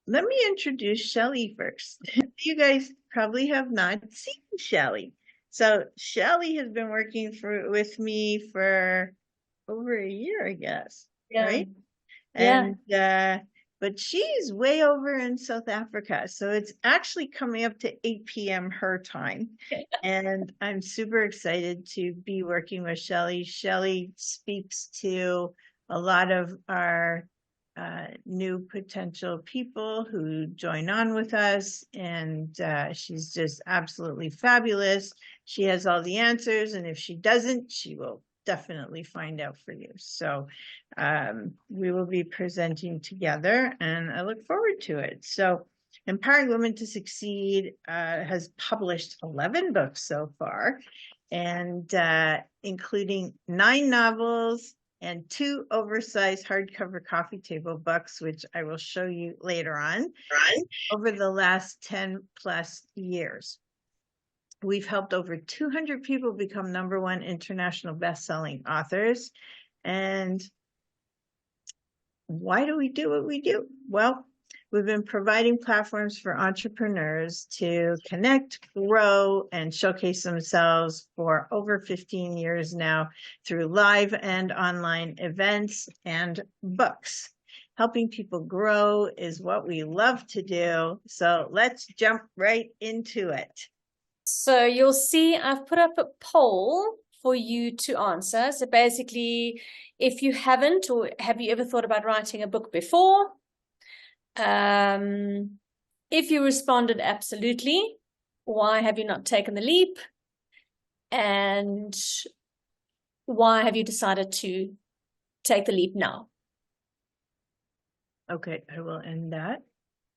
let me introduce Shelley first. You guys probably have not seen Shelley. So Shelley has been working with me for over a year, I guess, right? Yeah. And but she's way over in South Africa, so it's actually coming up to 8 p.m. her time. And I'm super excited to be working with Shelley. Shelley speaks to a lot of our new potential people who join on with us, and she's just absolutely fabulous. She has all the answers, and if she doesn't, she will definitely find out for you. So we will be presenting together, and I look forward to it. So Empowering Women to Succeed has published 11 books so far, and including 9 novels and 2 oversized hardcover coffee table books, which I will show you later on, over the last 10 plus years. We've helped over 200 people become #1 international best-selling authors. And why do we do what we do? Well, we've been providing platforms for entrepreneurs to connect, grow, and showcase themselves for over 15 years now through live and online events and books. Helping people grow is what we love to do. So let's jump right into it. So you'll see I've put up a poll for you to answer. So basically, if you haven't, or have you ever thought about writing a book before? If you responded absolutely, why have you not taken the leap? And why have you decided to take the leap now? Okay, I will end that.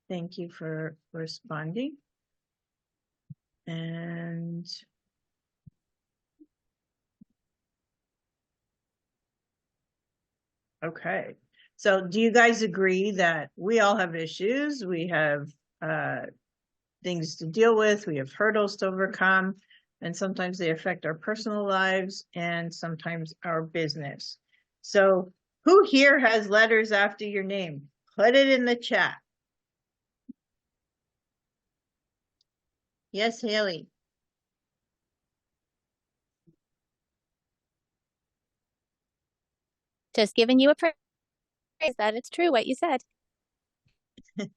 Thank you for responding. And okay, so do you guys agree that we all have issues? We have things to deal with, we have hurdles to overcome, and sometimes they affect our personal lives and sometimes our business. So who here has letters after your name? Put it in the chat. Yes, Haley. Just giving you a praise that it's true what you said. Thank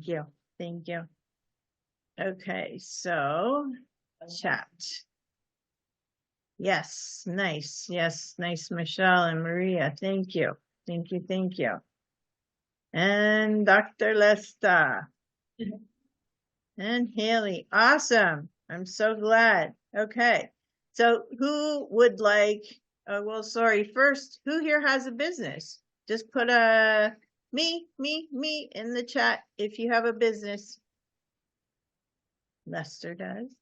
you. Thank you. Okay, so chat. Yes, nice. Yes, nice, Michelle and Maria. Thank you. Thank you. Thank you. And Dr. Lesta. And Haley. Awesome. I'm so glad. Okay. So who would like, well, sorry, first, who here has a business? Just put a me in the chat if you have a business. Lester does.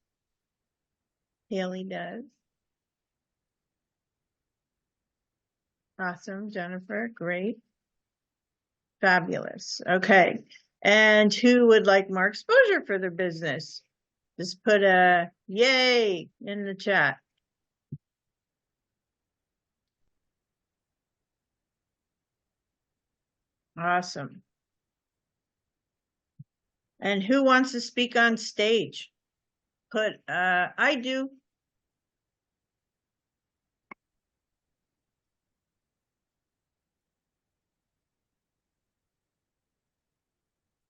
Haley does. Awesome, Jennifer. Great. Fabulous. Okay. And who would like more exposure for their business? Just put a yay in the chat. Awesome. And who wants to speak on stage? Put I do.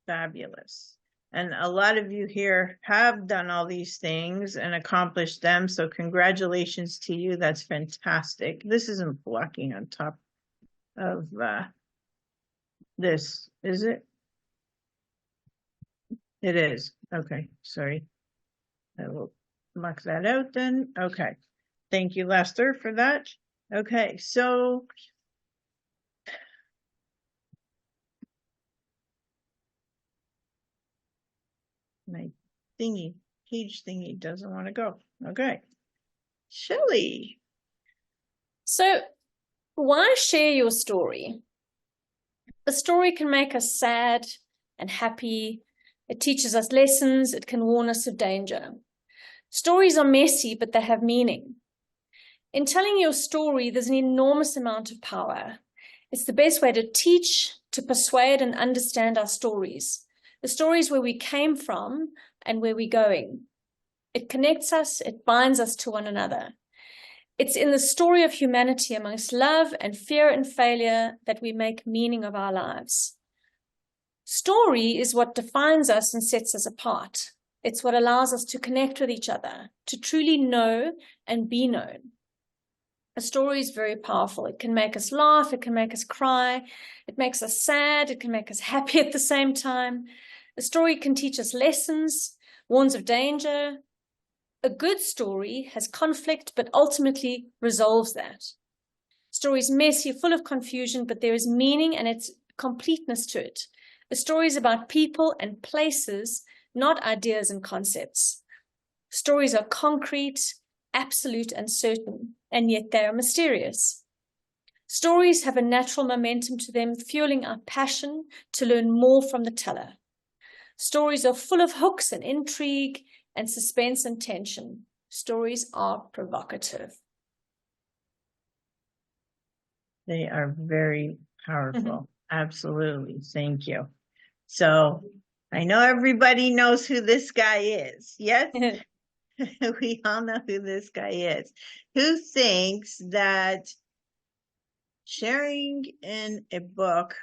Fabulous. And a lot of you here have done all these things and accomplished them. So congratulations to you. That's fantastic. This isn't blocking on top of this, is it? It is. Okay, sorry. I will mark that out then. Okay. Thank you, Lester, for that. Okay, so my page thingy doesn't want to go. Okay. Shelley. So why share your story? A story can make us sad and happy. It teaches us lessons. It can warn us of danger. Stories are messy, but they have meaning. In telling your story, there's an enormous amount of power. It's the best way to teach, to persuade and understand our stories, the stories where we came from and where we're going. It connects us, it binds us to one another. It's in the story of humanity amongst love and fear and failure that we make meaning of our lives. Story is what defines us and sets us apart. It's what allows us to connect with each other, to truly know and be known. A story is very powerful. It can make us laugh, it can make us cry, it makes us sad, it can make us happy at the same time. A story can teach us lessons, warns of danger. A good story has conflict, but ultimately resolves that. Story is messy, full of confusion, but there is meaning and its completeness to it. A story is about people and places, not ideas and concepts. Stories are concrete, absolute, and certain, and yet they are mysterious. Stories have a natural momentum to them, fueling our passion to learn more from the teller. Stories are full of hooks and intrigue and suspense and tension. Stories are provocative. They are very powerful. Absolutely. Thank you. So I know everybody knows who this guy is. Yes? We all know who this guy is. Who thinks that sharing in a book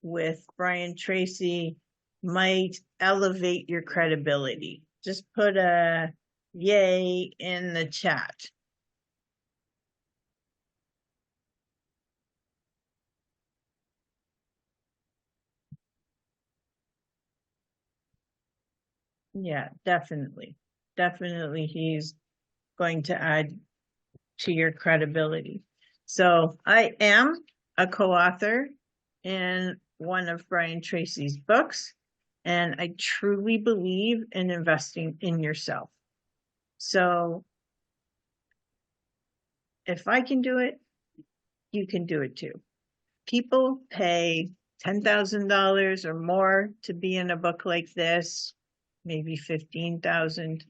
with Brian Tracy might elevate your credibility? Just put a yay in the chat. Yeah, definitely. Definitely he's going to add to your credibility. So I am a co-author in one of Brian Tracy's books, and I truly believe in investing in yourself. So if I can do it, you can do it too. People pay $10,000 or more to be in a book like this, maybe 15,000.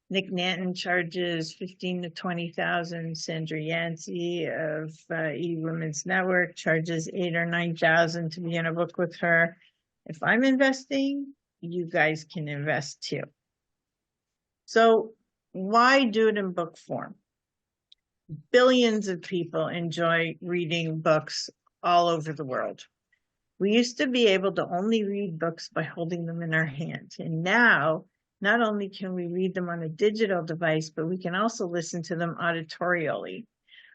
Nick Nanton charges 15 to 20,000. Sandra Yancey of eWomen's Network charges 8 or 9,000 to be in a book with her. If I'm investing, you guys can invest too. So why do it in book form? Billions of people enjoy reading books all over the world. We used to be able to only read books by holding them in our hand. And now, not only can we read them on a digital device, but we can also listen to them auditorially.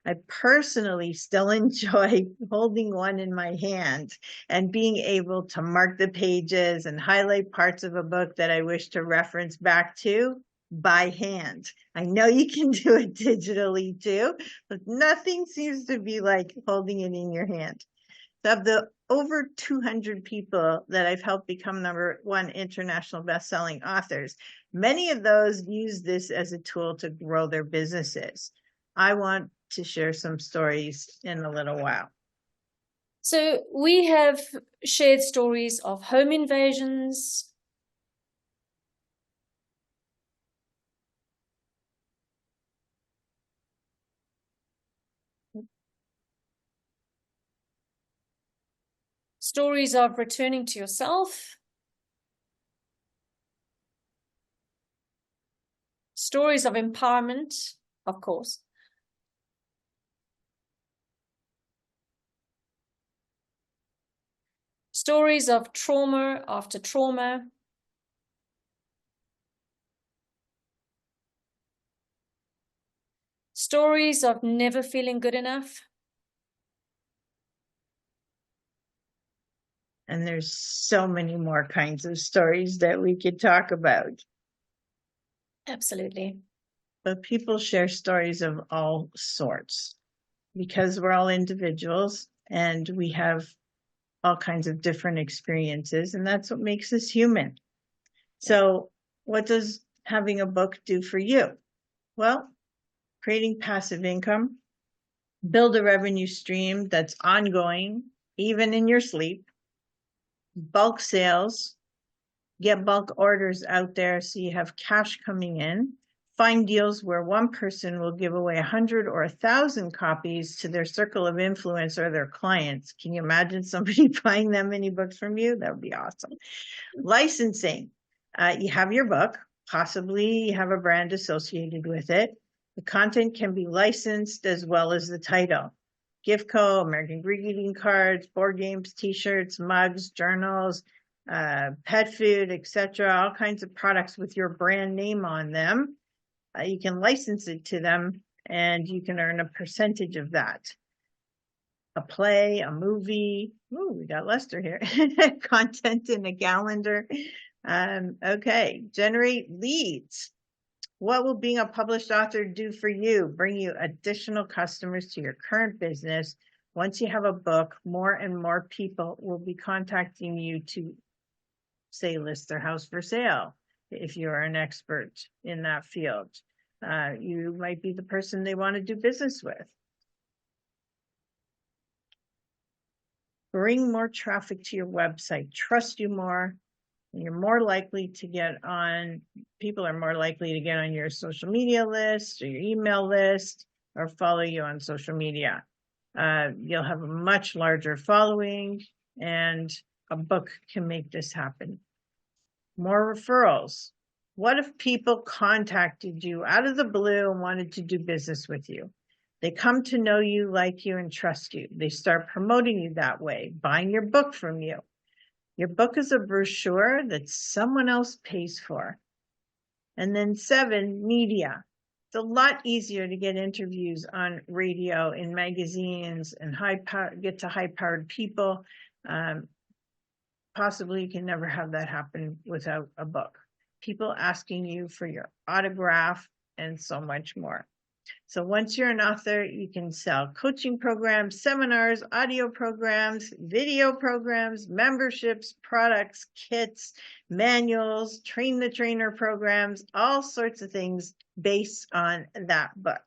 I personally still enjoy holding one in my hand and being able to mark the pages and highlight parts of a book that I wish to reference back to by hand. I know you can do it digitally too, but nothing seems to be like holding it in your hand. So of the over 200 people that I've helped become #1 international best-selling authors, many of those use this as a tool to grow their businesses. I want to share some stories in a little while. So we have shared stories of home invasions, stories of returning to yourself, stories of empowerment, of course, stories of trauma after trauma, stories of never feeling good enough. And there's so many more kinds of stories that we could talk about. Absolutely. But people share stories of all sorts because we're all individuals and we have all kinds of different experiences, and that's what makes us human. So what does having a book do for you? Well, creating passive income, build a revenue stream that's ongoing, even in your sleep, bulk sales, get bulk orders out there so you have cash coming in, Find deals where one person will give away 100 or 1,000 copies to their circle of influence or their clients. Can you imagine somebody buying that many books from you? That would be awesome. Licensing. You have your book, possibly you have a brand associated with it. The content can be licensed as well as the title. Giftco, American greeting cards, board games, t-shirts, mugs, journals, pet food, etc. All kinds of products with your brand name on them. You can license it to them and you can earn a percentage of that. A play, a movie. Ooh, we got Lester here. Content in a calendar. Okay, generate leads. What will being a published author do for you? Bring you additional customers to your current business. Once you have a book, more and more people will be contacting you to, say, list their house for sale. If you're an expert in that field, you might be the person they want to do business with. Bring more traffic to your website, trust you more, and you're more likely to get on, people are more likely to get on your social media list or your email list or follow you on social media. You'll have a much larger following, and a book can make this happen. More referrals. What if people contacted you out of the blue and wanted to do business with you? They come to know you, like you, and trust you. They start promoting you that way, buying your book from you. Your book is a brochure that someone else pays for. And then 7, media. It's a lot easier to get interviews on radio, in magazines, and get to high-powered people. Possibly you can never have that happen without a book. People asking you for your autograph and so much more. So once you're an author, you can sell coaching programs, seminars, audio programs, video programs, memberships, products, kits, manuals, train the trainer programs, all sorts of things based on that book.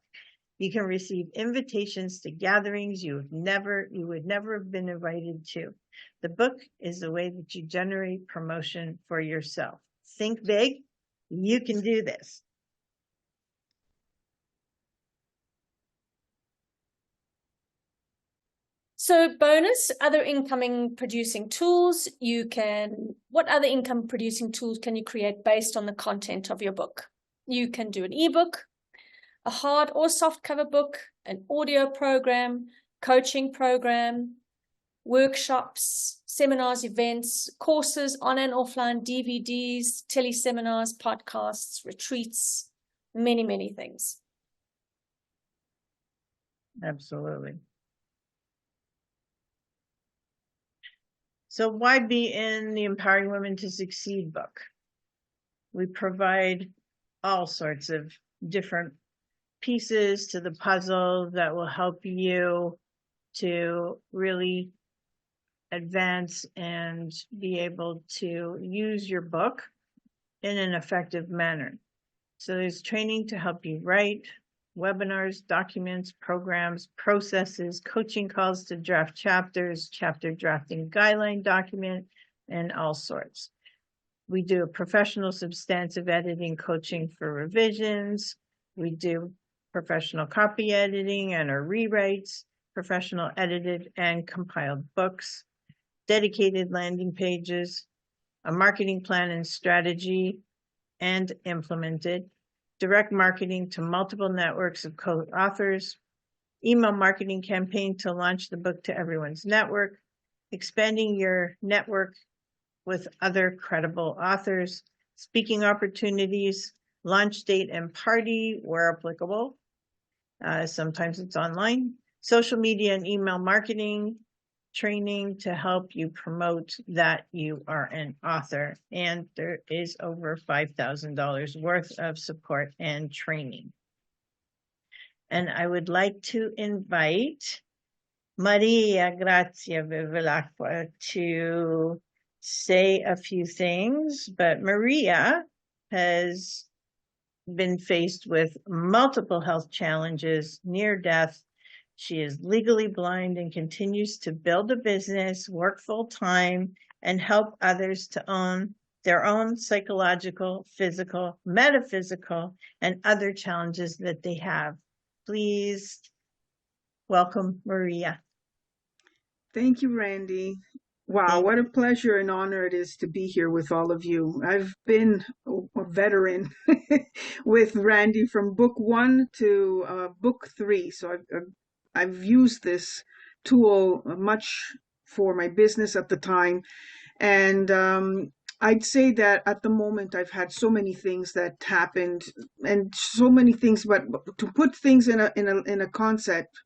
You can receive invitations to gatherings you would never have been invited to. The book is the way that you generate promotion for yourself. Think big. You can do this. So bonus, other income producing tools. What other income producing tools can you create based on the content of your book? You can do an ebook, a hard or soft cover book, an audio program, coaching program, workshops, seminars, events, courses, on and offline, DVDs, teleseminars, podcasts, retreats, many, many things. Absolutely. So why be in the Empowering Women to Succeed book? We provide all sorts of different pieces to the puzzle that will help you to really advance and be able to use your book in an effective manner. So there's training to help you write, webinars, documents, programs, processes, coaching calls to draft chapters, chapter drafting guideline document, and all sorts. We do a professional substantive editing coaching for revisions. We do professional copy editing and our rewrites, professional edited and compiled books, dedicated landing pages, a marketing plan and strategy and implemented, direct marketing to multiple networks of co-authors, email marketing campaign to launch the book to everyone's network, expanding your network with other credible authors, speaking opportunities, launch date and party where applicable. Sometimes it's online, social media and email marketing, training to help you promote that you are an author. And there is over $5,000 worth of support and training. And I would like to invite Maria Grazia Bevilacqua to say a few things, but Maria has been faced with multiple health challenges, near death. She is legally blind and continues to build a business, work full time, and help others to own their own psychological, physical, metaphysical, and other challenges that they have. Please welcome Maria. Thank you, Randy. Wow, what a pleasure and honor it is to be here with all of you. I've been a veteran with Randy from book 1 to book 3. So I've used this tool much for my business at the time. And I'd say that at the moment I've had so many things that happened and so many things, but to put things in a concept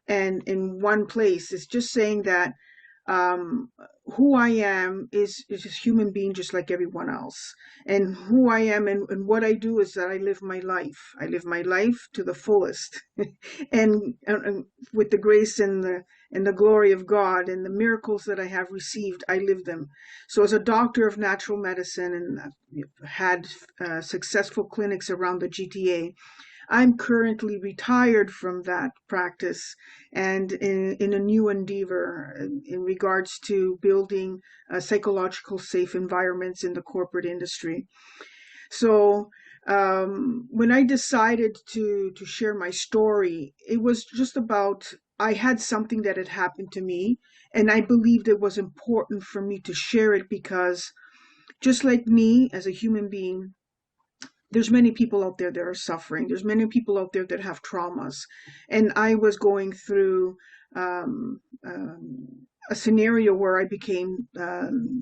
and in one place is just saying that who I am is just human being just like everyone else. And who I am and what I do is that I live my life. I live my life to the fullest. and with the grace and the glory of God and the miracles that I have received, I live them. So as a doctor of natural medicine and I've had successful clinics around the GTA, I'm currently retired from that practice and in a new endeavor in regards to building psychological safe environments in the corporate industry. So when I decided to share my story, it was just about I had something that had happened to me, and I believed it was important for me to share it because just like me as a human being, there's many people out there that are suffering. There's many people out there that have traumas. And I was going through a scenario where I became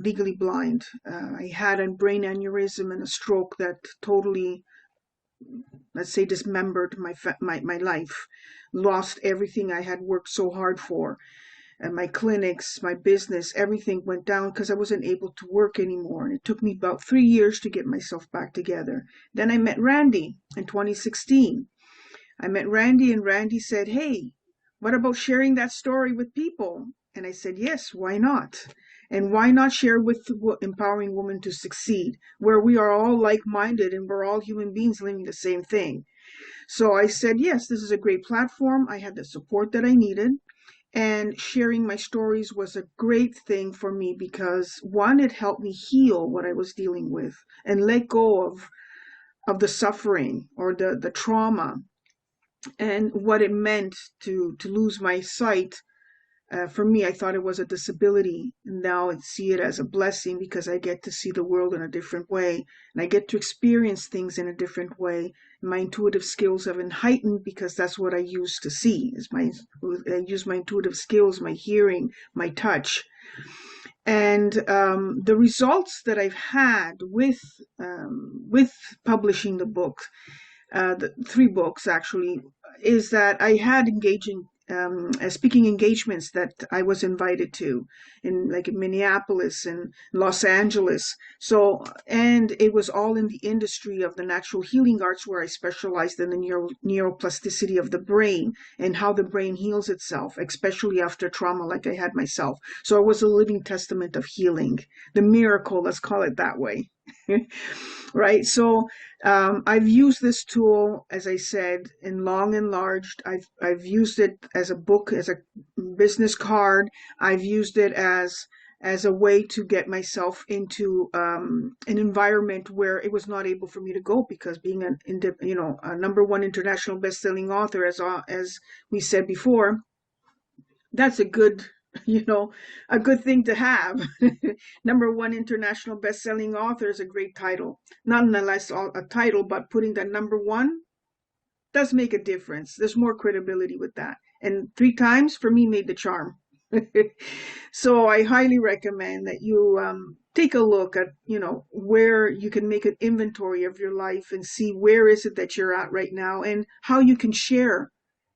legally blind. I had a brain aneurysm and a stroke that totally, let's say, dismembered my life. Lost everything I had worked so hard for. And my clinics, my business, everything went down because I wasn't able to work anymore. And it took me about 3 years to get myself back together. Then I met Randy in 2016. I met Randy and Randy said, hey, what about sharing that story with people? And I said, yes, why not? And why not share with Empowering Women to Succeed, where we are all like-minded and we're all human beings living the same thing. So I said, yes, this is a great platform. I had the support that I needed. And sharing my stories was a great thing for me because one, it helped me heal what I was dealing with and let go of the suffering or the trauma and what it meant to lose my sight. For me, I thought it was a disability. Now I see it as a blessing because I get to see the world in a different way and I get to experience things in a different way. My intuitive skills have been heightened because that's what I use to see. I use my intuitive skills, my hearing, my touch. And the results that I've had with publishing the book, the 3 books actually, is that I had engaging speaking engagements that I was invited to in Minneapolis and Los Angeles. So, and it was all in the industry of the natural healing arts where I specialized in the neuroplasticity of the brain and how the brain heals itself, especially after trauma like I had myself. So I was a living testament of healing, the miracle, let's call it that way. Right. So I've used this tool, as I said, in long and large. I've used it as a book, as a business card. I've used it as a way to get myself into an environment where it was not able for me to go because being a #1 international best-selling author, as we said before, that's a good thing to have. #1 international best-selling author is a great title. Not unless a title, but putting that #1 does make a difference. There's more credibility with that. And 3 times for me made the charm. So I highly recommend that you take a look at, where you can make an inventory of your life and see where is it that you're at right now and how you can share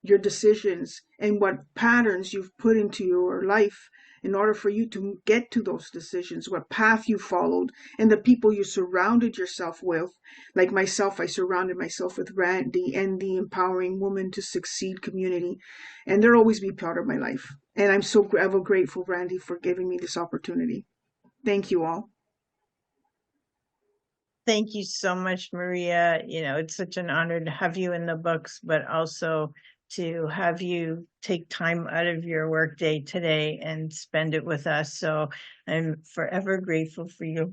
your decisions and what patterns you've put into your life in order for you to get to those decisions, what path you followed, and the people you surrounded yourself with. Like myself, I surrounded myself with Randy and the Empowering Women to Succeed community, and they'll always be part of my life. And I'm so ever grateful, Randy, for giving me this opportunity. Thank you all. Thank you so much, Maria. It's such an honor to have you in the books, but also to have you take time out of your workday today and spend it with us. So I'm forever grateful for you.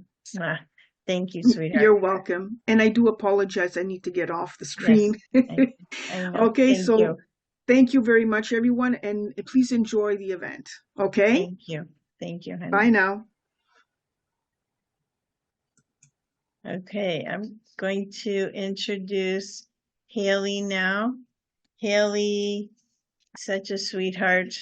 Thank you, sweetheart. You're welcome. And I do apologize. I need to get off the Yes, screen. I know. Okay, Thank so you. thank you very much, everyone, and please enjoy the event. Okay? Thank you. Thank you, honey. Bye now. Okay, I'm going to introduce Haley now. Haley, such a sweetheart.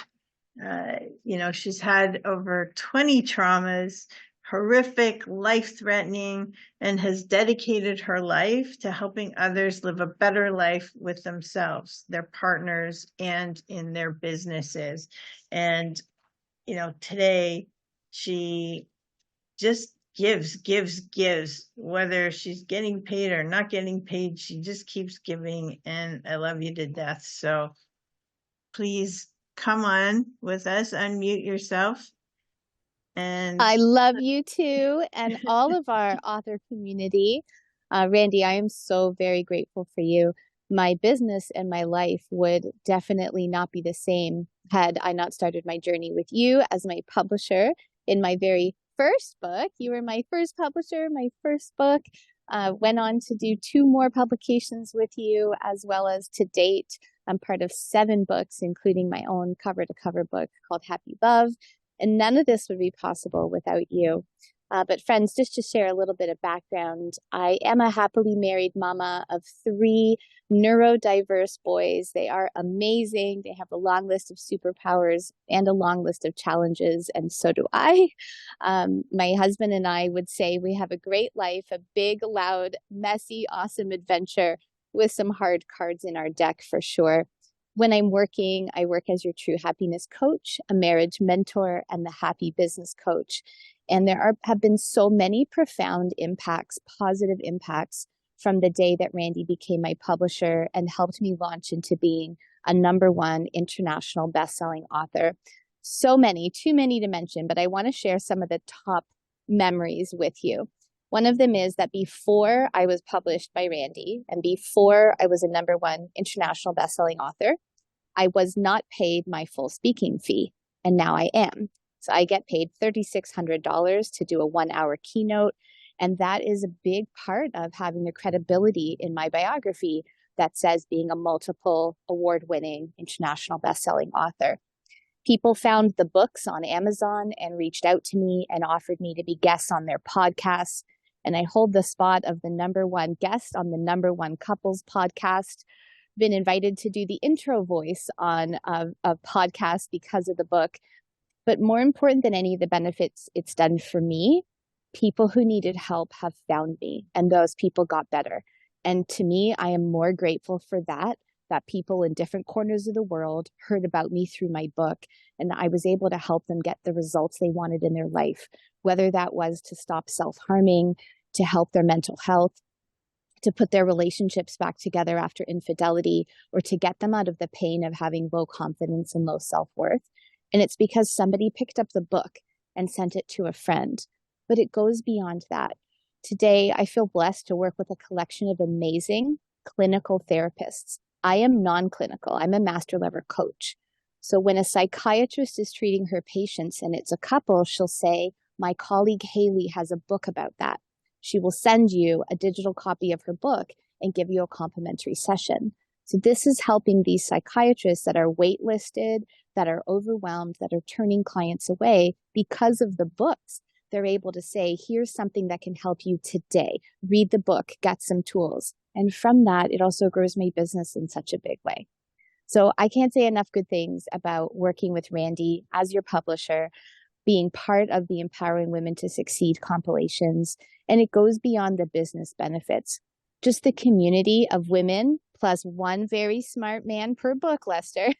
She's had over 20 traumas, horrific, life-threatening, and has dedicated her life to helping others live a better life with themselves, their partners, and in their businesses. And, today she just gives, whether she's getting paid or not getting paid, she just keeps giving, and I love you to death. So please come on with us, unmute yourself. And I love you too, and all of our author community. Randy, I am so very grateful for you. My business and my life would definitely not be the same had I not started my journey with you as my publisher in my very first book. You were my first publisher, my first book. Went on to do 2 more publications with you, as well as to date, I'm part of 7 books, including my own cover-to-cover book called Happy Love. And none of this would be possible without you. But friends, just to share a little bit of background, I am a happily married mama of 3 neurodiverse boys. They are amazing. They have a long list of superpowers and a long list of challenges, and so do I. My husband and I would say we have a great life, a big, loud, messy, awesome adventure with some hard cards in our deck for sure. When I'm working, I work as your true happiness coach, a marriage mentor, and the happy business coach. And there have been so many profound impacts, positive impacts, from the day that Randy became my publisher and helped me launch into being a #1 international best-selling author. So many, too many to mention, but I want to share some of the top memories with you. One of them is that before I was published by Randy and before I was a #1 international best-selling author, I was not paid my full speaking fee, and now I am. So I get paid $3,600 to do a 1-hour keynote, and that is a big part of having the credibility in my biography that says being a multiple award-winning international best-selling author. People found the books on Amazon and reached out to me and offered me to be guests on their podcasts. And I hold the spot of the #1 guest on the #1 couples podcast. Been invited to do the intro voice on a podcast because of the book. But more important than any of the benefits it's done for me, people who needed help have found me, and those people got better. And to me, I am more grateful for that people in different corners of the world heard about me through my book, and I was able to help them get the results they wanted in their life, whether that was to stop self-harming, to help their mental health, to put their relationships back together after infidelity, or to get them out of the pain of having low confidence and low self-worth. And it's because somebody picked up the book and sent it to a friend. But it goes beyond that. Today, I feel blessed to work with a collection of amazing clinical therapists. I am non-clinical. I'm a master level coach. So when a psychiatrist is treating her patients and it's a couple, she'll say, my colleague Haley has a book about that. She will send you a digital copy of her book and give you a complimentary session. So this is helping these psychiatrists that are waitlisted, that are overwhelmed, that are turning clients away because of the books. They're able to say, here's something that can help you today. Read the book, get some tools. And from that, it also grows my business in such a big way. So I can't say enough good things about working with Randy as your publisher, being part of the Empowering Women to Succeed compilations. And it goes beyond the business benefits. Just the community of women plus one very smart man per book, Lester.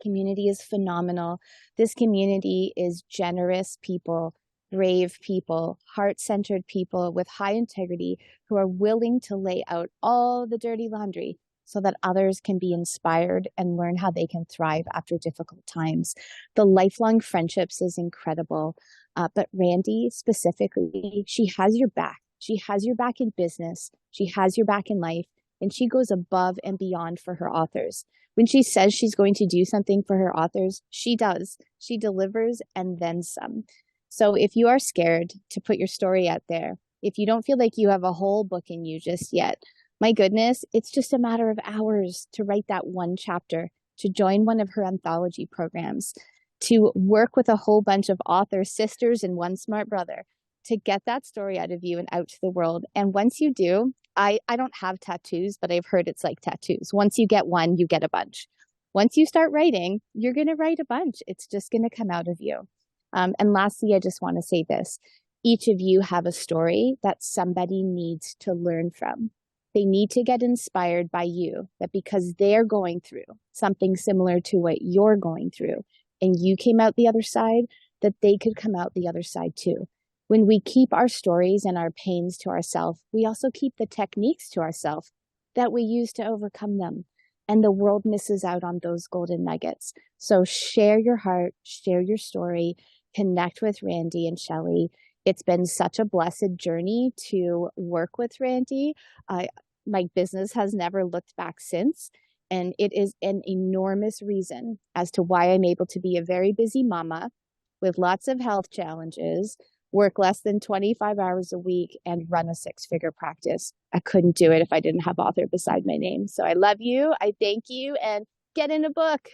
Community is phenomenal. This community is generous people, brave people, heart-centered people with high integrity who are willing to lay out all the dirty laundry so that others can be inspired and learn how they can thrive after difficult times. The lifelong friendships is incredible. But Randy specifically, she has your back. She has your back in business. She has your back in life. And she goes above and beyond for her authors. When she says she's going to do something for her authors, she does. She delivers and then some. So if you are scared to put your story out there, if you don't feel like you have a whole book in you just yet, my goodness, it's just a matter of hours to write that one chapter, to join one of her anthology programs, to work with a whole bunch of author sisters and one smart brother to get that story out of you and out to the world. And once you do, I don't have tattoos, but I've heard it's like tattoos. Once you get one, you get a bunch. Once you start writing, you're going to write a bunch. It's just going to come out of you. And lastly, I just want to say this. Each of you have a story that somebody needs to learn from. They need to get inspired by you, that because they're going through something similar to what you're going through, and you came out the other side, that they could come out the other side too. When we keep our stories and our pains to ourselves, we also keep the techniques to ourselves that we use to overcome them. And the world misses out on those golden nuggets. So share your heart, share your story, connect with Randy and Shelley. It's been such a blessed journey to work with Randy. My business has never looked back since. And it is an enormous reason as to why I'm able to be a very busy mama with lots of health challenges, work less than 25 hours a week, and run a 6-figure practice. I couldn't do it if I didn't have author beside my name. So I love you. I thank you. And get in a book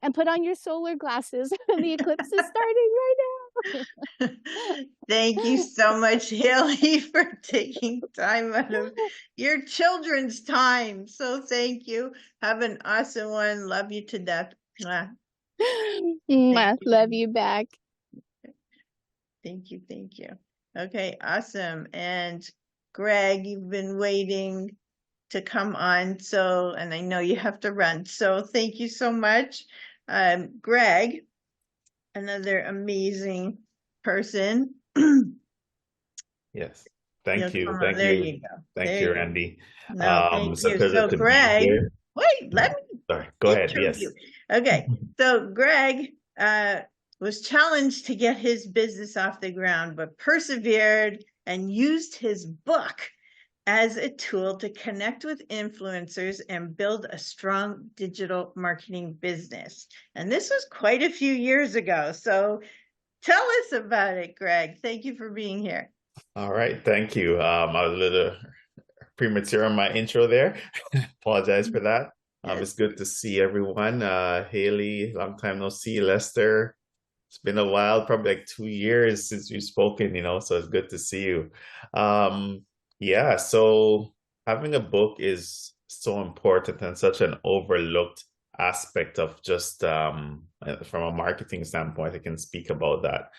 and put on your solar glasses. The eclipse is starting right now. Thank you so much, Haley, for taking time out of your children's time. So thank you. Have an awesome one. Love you to death. Mwah. Mwah. Love you back. Thank you. Thank you. Okay, awesome. And Greg, you've been waiting to come on. So, and I know you have to run. So thank you so much. Greg, another amazing person. Yes. Thank you. On. Thank There you. you go. Thank There you, you Randy. No, thank It's a you. pleasure So to be Greg, here. wait, let me Sorry, go ahead. Yes. interview. Okay, so Greg was challenged to get his business off the ground, but persevered and used his book as a tool to connect with influencers and build a strong digital marketing business. And this was quite a few years ago. So tell us about it, Greg. Thank you for being here. All right. Thank you. I was a little premature on my intro there. Apologize for that. Yes. It's good to see everyone. Haley, long time no see. Lester, it's been a while, probably like 2 years since we've spoken, so it's good to see you. Yeah, so having a book is so important and such an overlooked aspect of just from a marketing standpoint. I can speak about that.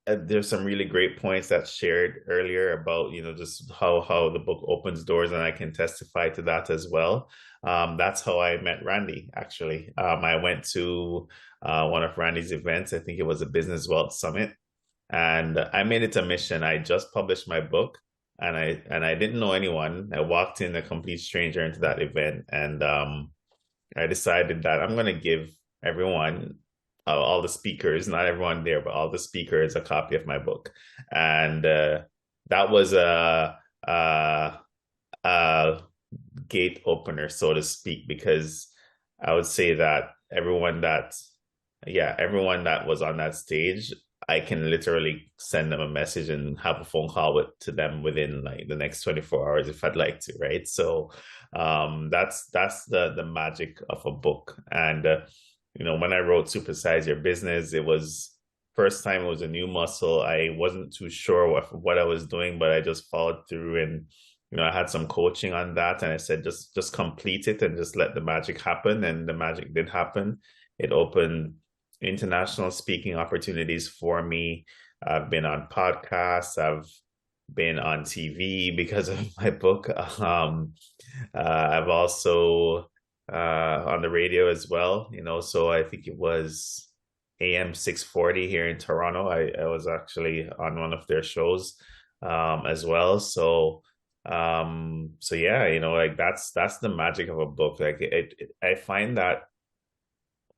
There's some really great points that shared earlier about, just how the book opens doors, and I can testify to that as well. That's how I met Randy, actually. I went to one of Randy's events. I think it was a Business Wealth Summit. And I made it a mission. I just published my book, and I didn't know anyone. I walked in a complete stranger into that event, and I decided that I'm going to give everyone, all the speakers, not everyone there, but all the speakers, a copy of my book. And that was a gate opener, so to speak, because I would say that everyone that was on that stage, I can literally send them a message and have a phone call to them within like the next 24 hours if I'd like to, right? So that's the magic of a book. And when I wrote Supersize Your Business, it was first time, it was a new muscle. I wasn't too sure what I was doing, but I just followed through, and I had some coaching on that, and I said just complete it and just let the magic happen. And the magic did happen. It opened international speaking opportunities for me. I've been on podcasts. I've been on TV because of my book. I've also on the radio as well, so I think it was AM 640 here in Toronto. I was actually on one of their shows as well. So yeah, like that's the magic of a book. Like I find that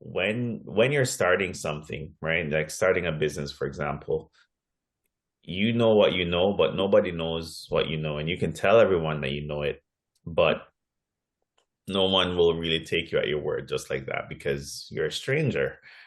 when you're starting something, right? Like starting a business, for example, you know what you know, but nobody knows what you know. And you can tell everyone that you know it, but no one will really take you at your word just like that because you're a stranger,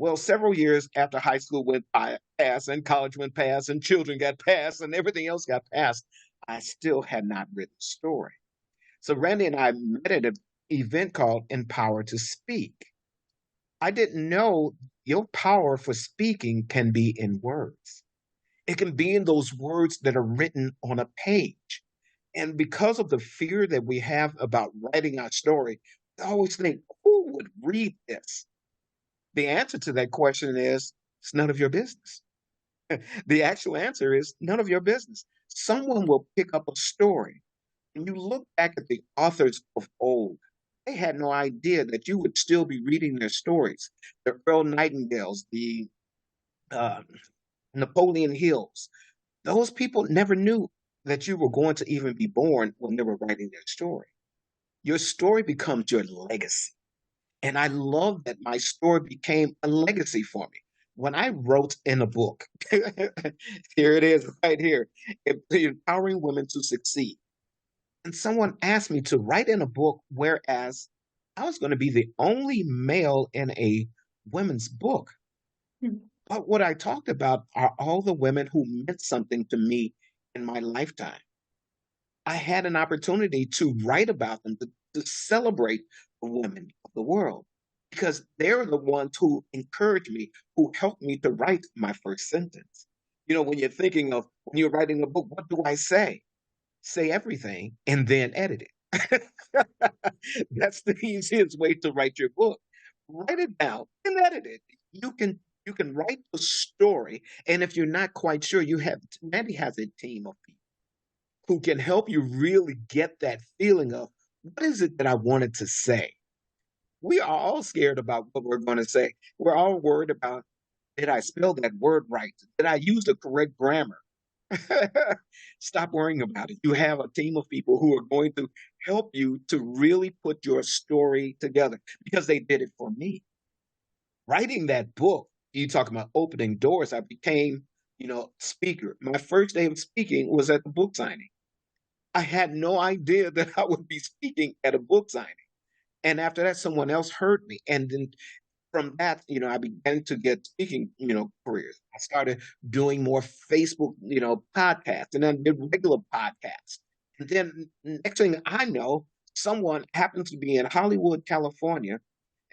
Well, several years after high school went past and college went past and children got passed and everything else got passed, I still had not written a story. So Randy and I met at an event called Empower to Speak. I didn't know your power for speaking can be in words. It can be in those words that are written on a page. And because of the fear that we have about writing our story, we always think, who would read this? The answer to that question is, it's none of your business. The actual answer is none of your business. Someone will pick up a story. When you look back at the authors of old, they had no idea that you would still be reading their stories. The Earl Nightingales, the uh, Napoleon Hills, those people never knew that you were going to even be born when they were writing their story. Your story becomes your legacy. And I love that my story became a legacy for me. When I wrote in a book, here it is right here, Empowering Women to Succeed. And someone asked me to write in a book, whereas I was going to be the only male in a women's book. But what I talked about are all the women who meant something to me in my lifetime. I had an opportunity to write about them, to celebrate the women of the world, because they're the ones who encouraged me, who helped me to write my first sentence. You know, when you're thinking of, when you're writing a book, what do I say? Say everything and then edit it. That's the easiest way to write your book. Write it down and edit it. You can write the story, and if you're not quite sure, Mandy has a team of people who can help you really get that feeling of what is it that I wanted to say. We are all scared about what we're going to say. We're all worried about, did I spell that word right? Did I use the correct grammar? Stop worrying about it. You have a team of people who are going to help you to really put your story together because they did it for me. Writing that book, you talking about opening doors, I became, speaker. My first day of speaking was at the book signing. I had no idea that I would be speaking at a book signing. And after that, someone else heard me. And then from that, I began to get speaking, careers. I started doing more Facebook, podcasts, and then did regular podcasts. And then next thing I know, someone happens to be in Hollywood, California,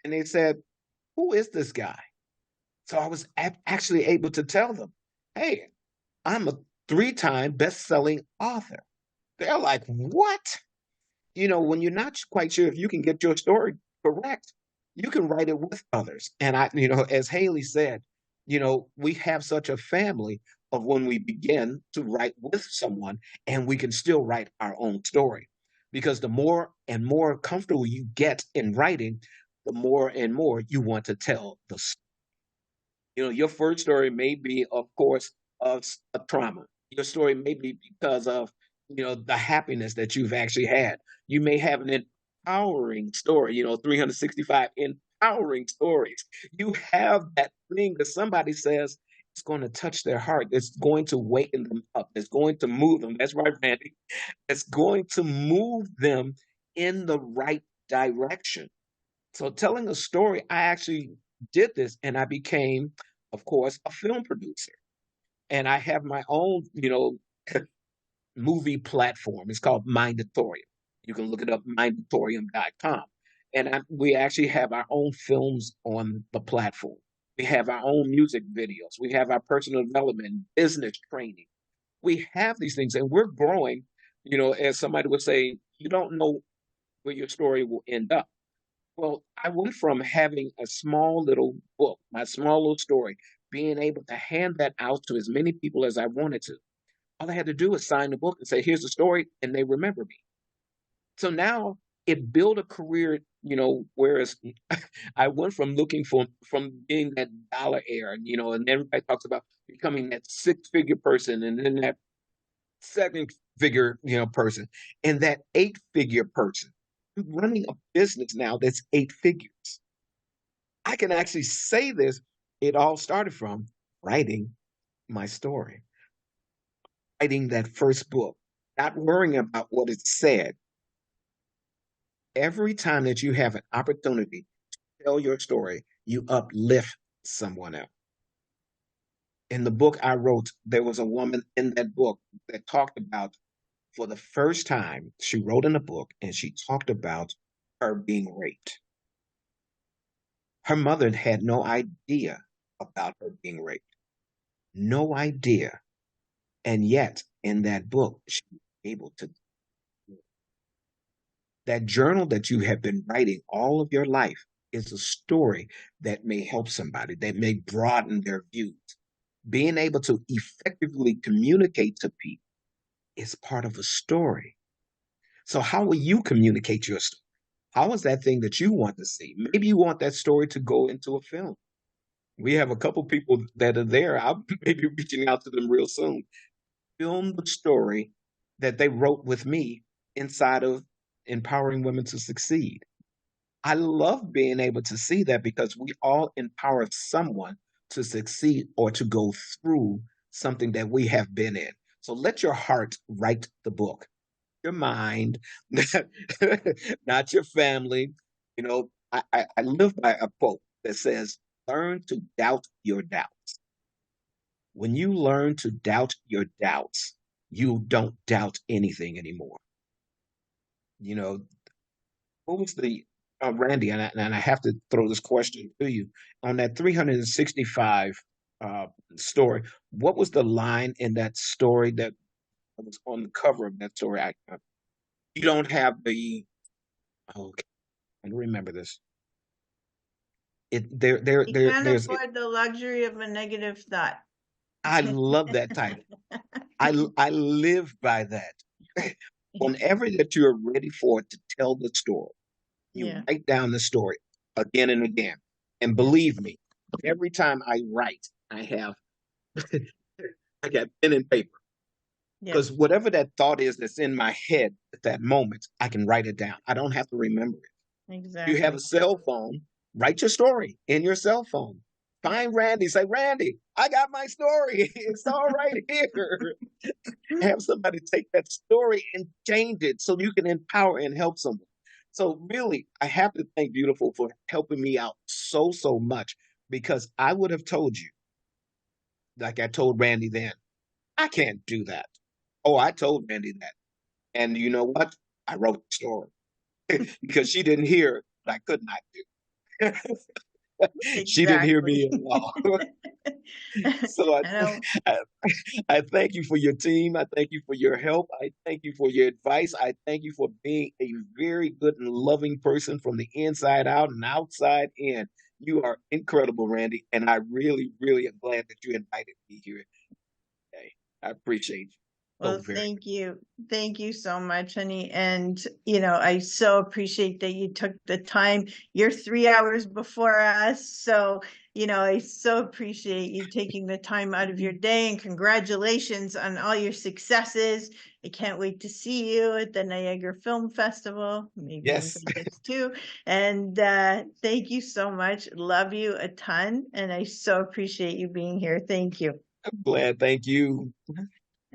and they said, who is this guy? So I was actually able to tell them, hey, I'm a 3-time best-selling author. They're like, what? When you're not quite sure if you can get your story correct, you can write it with others. And as Haley said, we have such a family of when we begin to write with someone and we can still write our own story. Because the more and more comfortable you get in writing, the more and more you want to tell the story. Your first story may be, of course, of a trauma. Your story may be because of, the happiness that you've actually had. You may have an empowering story, 365 empowering stories. You have that thing that somebody says it's going to touch their heart. It's going to waken them up. It's going to move them. That's right, Randy. It's going to move them in the right direction. So telling a story, I actually did this and I became, of course, a film producer. And I have my own, movie platform. It's called Mindatorium. You can look it up, mindatorium.com. And we actually have our own films on the platform. We have our own music videos. We have our personal development, business training. We have these things and we're growing, as somebody would say, you don't know where your story will end up. Well, I went from having a small little book, my small little story, being able to hand that out to as many people as I wanted to. All I had to do was sign the book and say, here's the story, and they remember me. So now it built a career, whereas I went from from being that dollar heir, and everybody talks about becoming that 6-figure person and then that 7-figure, person and that 8-figure person. I'm running a business now that's 8 figures. I can actually say this. It all started from writing my story. Writing that first book, not worrying about what it said. Every time that you have an opportunity to tell your story, you uplift someone else. In the book I wrote, there was a woman in that book that talked about, for the first time, she wrote in a book and she talked about her being raped. Her mother had no idea about her being raped, no idea. And yet, in that book, she was able to. That journal that you have been writing all of your life is a story that may help somebody, that may broaden their views. Being able to effectively communicate to people is part of a story. So how will you communicate your story? How is that thing that you want to see? Maybe you want that story to go into a film. We have a couple people that are there. I'll maybe reaching out to them real soon. Film the story that they wrote with me inside of Empowering Women to Succeed. I love being able to see that because we all empower someone to succeed or to go through something that we have been in. So let your heart write the book, your mind, not your family. You know, I live by a quote that says, learn to doubt your doubts. When you learn to doubt your doubts, you don't doubt anything anymore. You know, what was the Randy, and I have to throw this question to you on that 365 story. What was the line in that story that was on the cover of that story? You don't have the. Oh, okay, I remember this. You can't There's. afford the luxury of a negative thought. I love that title. I live by that. Whenever that you're ready for it to tell the story, you Yeah. write down the story again and again. And believe me, every time I write, I have I got pen and paper. Yeah. Because whatever that thought is that's in my head at that moment, I can write it down. I don't have to remember it. Exactly. You have a cell phone, write your story in your cell phone. Find Randy, say, Randy, I got my story. It's all right here. Have somebody take that story and change it so you can empower and help someone. So really, I have to thank Beautiful for helping me out so much, because I would have told you, like I told Randy then, I can't do that. Oh, I told Randy that. And you know what? I wrote the story because she didn't hear what I could not do. She didn't hear me at all. So I thank you for your team. I thank you for your help. I thank you for your advice. I thank you for being a very good and loving person from the inside out and outside in. You are incredible, Randy. And I really, really am glad that you invited me here today. I appreciate you. Well, thank you. Thank you so much, honey. And, you know, I so appreciate that you took the time. You're 3 hours before us. So, you know, I so appreciate you taking the time out of your day, and congratulations on all your successes. I can't wait to see you at the Niagara Film Festival, maybe in Vegas too. And thank you so much. Love you a ton. And I so appreciate you being here. Thank you. I'm glad. Thank you.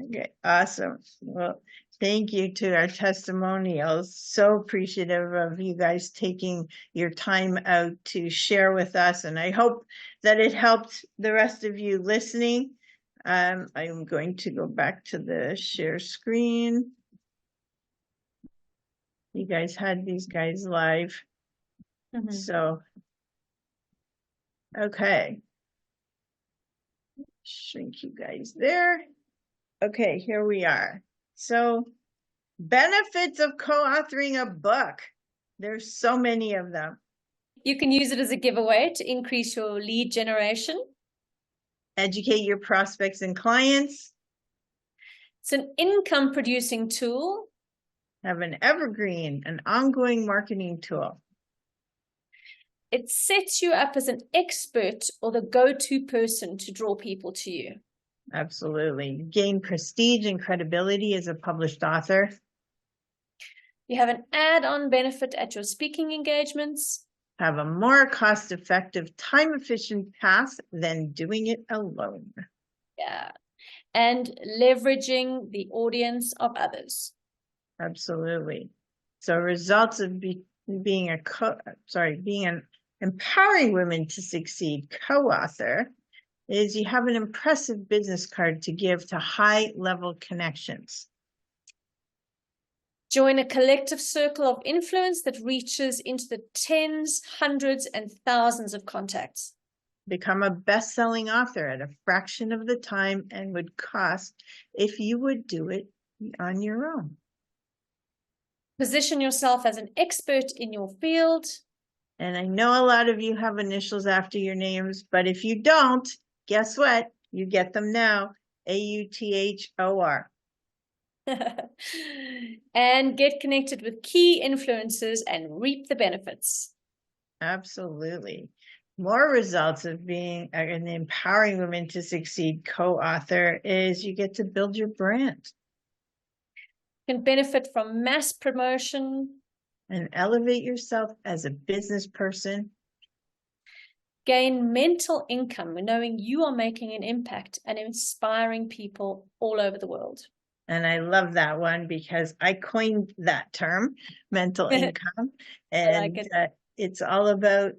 Okay, awesome. Well, thank you to our testimonials. So appreciative of you guys taking your time out to share with us. And I hope that it helped the rest of you listening. I'm going to go back to the share screen. You guys had these guys live. So, okay. Shrink you guys there. Okay, here we are. So, benefits of co-authoring a book. There's so many of them. You can use it as a giveaway to increase your lead generation. Educate your prospects and clients. It's an income producing tool. Have an evergreen, an ongoing marketing tool. It sets you up as an expert or the go-to person to draw people to you. Absolutely. Gain prestige and credibility as a published author. You have an add-on benefit at your speaking engagements. Have a more cost-effective, time-efficient path than doing it alone. Yeah. And leveraging the audience of others. Absolutely. So results of being an Empowering Women to Succeed co-author is you have an impressive business card to give to high-level connections. Join a collective circle of influence that reaches into the tens, hundreds, and thousands of contacts. Become a best-selling author at a fraction of the time and would cost if you would do it on your own. Position yourself as an expert in your field. And I know a lot of you have initials after your names, but if you don't, guess what? You get them now. AUTHOR. And get connected with key influencers and reap the benefits. Absolutely. More results of being an Empowering Women to Succeed co-author is you get to build your brand. You can benefit from mass promotion. And elevate yourself as a business person. Gain mental income knowing you are making an impact and inspiring people all over the world. And I love that one because I coined that term, mental income. And I like it. It's all about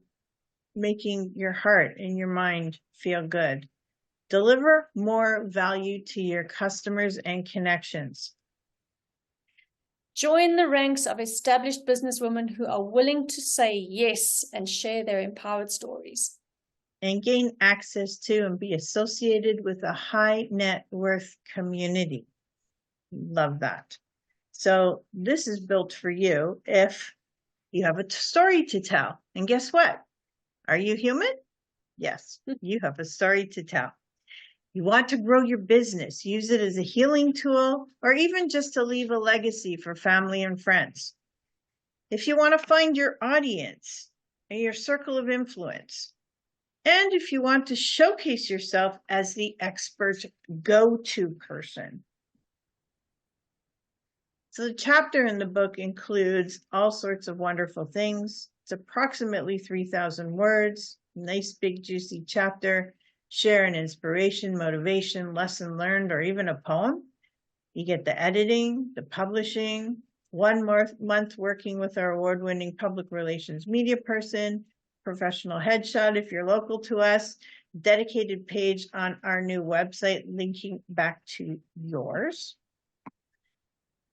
making your heart and your mind feel good. Deliver more value to your customers and connections. Join the ranks of established businesswomen who are willing to say yes and share their empowered stories. And gain access to and be associated with a high net worth community. Love that. So this is built for you if you have a story to tell. And guess what? Are you human? Yes, you have a story to tell. You want to grow your business, use it as a healing tool, or even just to leave a legacy for family and friends. If you want to find your audience and your circle of influence, and if you want to showcase yourself as the expert go-to person. So the chapter in the book includes all sorts of wonderful things. It's approximately 3,000 words, nice big juicy chapter. Share an inspiration, motivation, lesson learned, or even a poem. You get the editing, the publishing, 1 more month working with our award-winning public relations media person, professional headshot if you're local to us, dedicated page on our new website linking back to yours.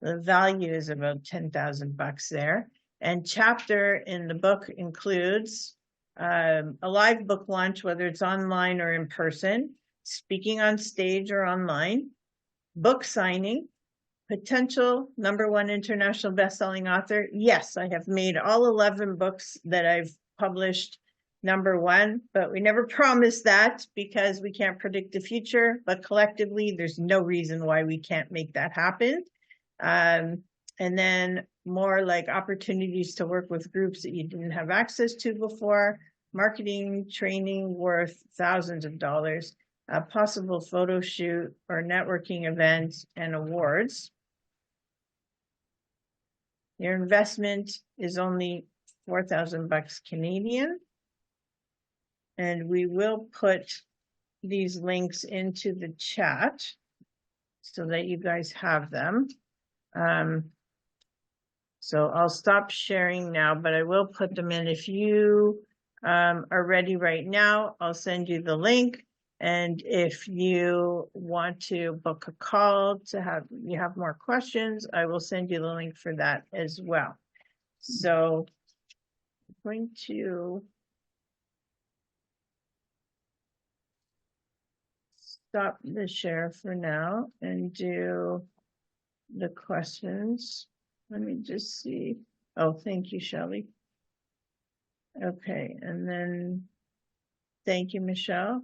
The value is about $10,000 there. And chapter in the book includes a live book launch, whether it's online or in person, speaking on stage or online, book signing, potential #1 international best-selling author. Yes, I have made all 11 books that I've published #1, but we never promised that because we can't predict the future, but collectively, there's no reason why we can't make that happen. And then more like opportunities to work with groups that you didn't have access to before, marketing, training worth thousands of dollars, a possible photo shoot or networking events and awards. Your investment is only $4,000 Canadian. And we will put these links into the chat so that you guys have them. So I'll stop sharing now, but I will put them in. If you are ready right now, I'll send you the link. And if you want to book a call to have more questions, I will send you the link for that as well. So I'm going to stop the share for now and do the questions. Let me just see. Oh, thank you, Shelley. Okay, and then thank you, Michelle.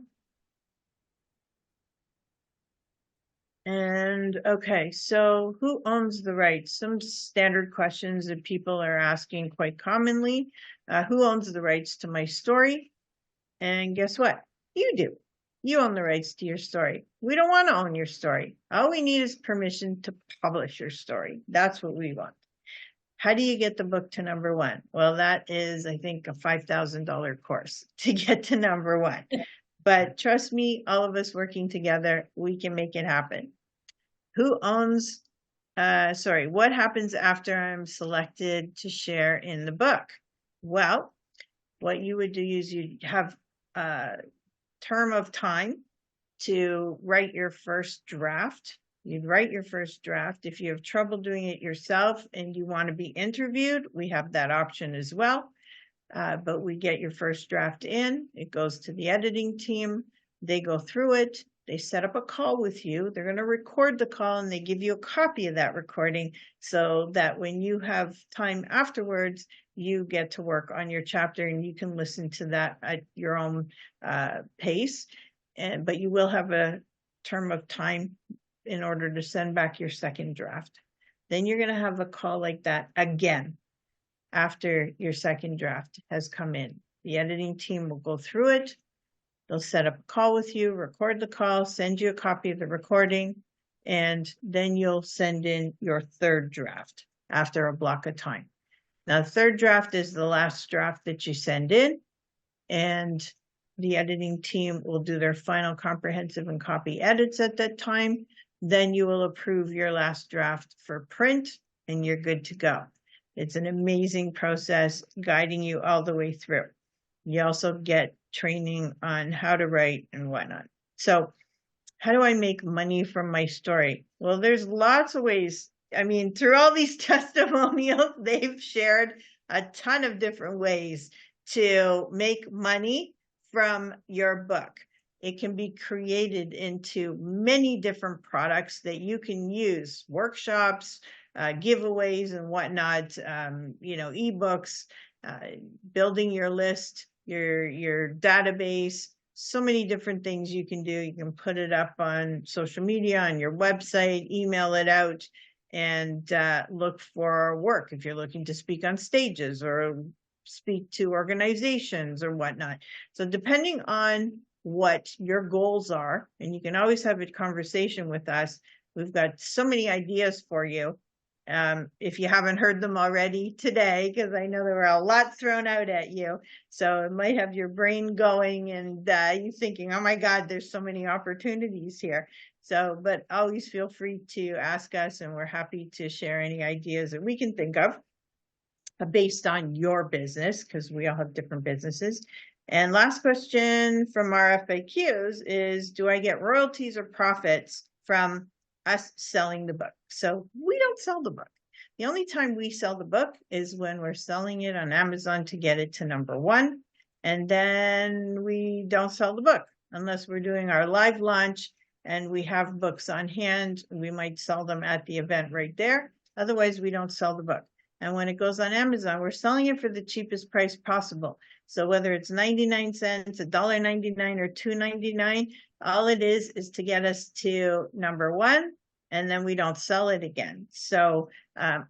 And okay, so who owns the rights? Some standard questions that people are asking quite commonly. Who owns the rights to my story? And guess what? You do. You own the rights to your story. We don't want to own your story. All we need is permission to publish your story. That's what we want. How do you get the book to #1? Well, that is, I think, a $5,000 course to get to #1. But trust me, all of us working together, we can make it happen. Who owns, what happens after I'm selected to share in the book? Well, what you would do is you have a term of time to write your first draft. You'd write your first draft. If you have trouble doing it yourself and you want to be interviewed, we have that option as well. But we get your first draft in, it goes to the editing team, they go through it, they set up a call with you, they're going to record the call, and they give you a copy of that recording so that when you have time afterwards, you get to work on your chapter and you can listen to that at your own pace. But you will have a term of time in order to send back your second draft. Then you're going to have a call like that again after your second draft has come in. The editing team will go through it. They'll set up a call with you, record the call, send you a copy of the recording, and then you'll send in your third draft after a block of time. Now, the third draft is the last draft that you send in, and the editing team will do their final comprehensive and copy edits at that time. Then you will approve your last draft for print, and you're good to go. It's an amazing process guiding you all the way through. You also get training on how to write and whatnot. So how do I make money from my story? Well, there's lots of ways. I mean, through all these testimonials, they've shared a ton of different ways to make money from your book. It can be created into many different products that you can use, workshops, giveaways and whatnot, ebooks, building your list, your database, so many different things you can do. You can put it up on social media, on your website, email it out, and look for work if you're looking to speak on stages or speak to organizations or whatnot. So depending on what your goals are, and you can always have a conversation with us. We've got so many ideas for you. If you haven't heard them already today, because I know there were a lot thrown out at you. So it might have your brain going and you thinking, oh my God, there's so many opportunities here. So, but always feel free to ask us, and we're happy to share any ideas that we can think of based on your business, because we all have different businesses. And last question from our FAQs is, do I get royalties or profits from us selling the book? So we don't sell the book. The only time we sell the book is when we're selling it on Amazon to get it to #1. And then we don't sell the book unless we're doing our live launch and we have books on hand. We might sell them at the event right there. Otherwise, we don't sell the book. And when it goes on Amazon, we're selling it for the cheapest price possible. So whether it's 99 cents, $1.99, or $2.99, all it is to get us to #1, and then we don't sell it again. So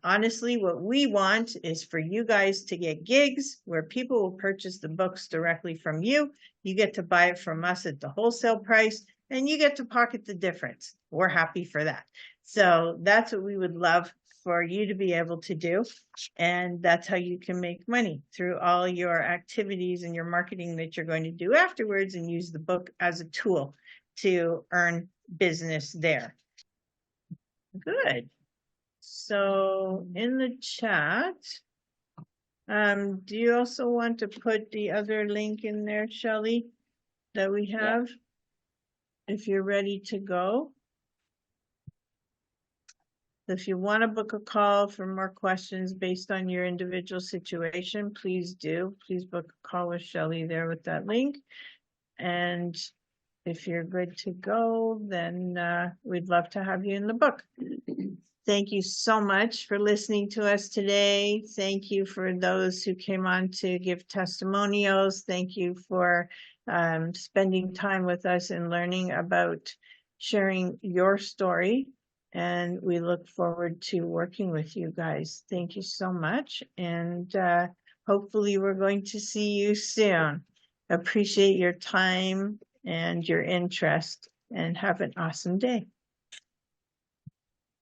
honestly, what we want is for you guys to get gigs where people will purchase the books directly from you. You get to buy it from us at the wholesale price, and you get to pocket the difference. We're happy for that. So that's what we would love for you to be able to do. And that's how you can make money, through all your activities and your marketing that you're going to do afterwards, and use the book as a tool to earn business there. Good. So in the chat, do you also want to put the other link in there, Shelley, that we have? Yeah. If you're ready to go. If you want to book a call for more questions based on your individual situation, please do. Please book a call with Shelley there with that link. And if you're good to go, then we'd love to have you in the book. Thank you so much for listening to us today. Thank you for those who came on to give testimonials. Thank you for spending time with us and learning about sharing your story. And we look forward to working with you guys. Thank you so much. And hopefully we're going to see you soon. Appreciate your time and your interest, and have an awesome day.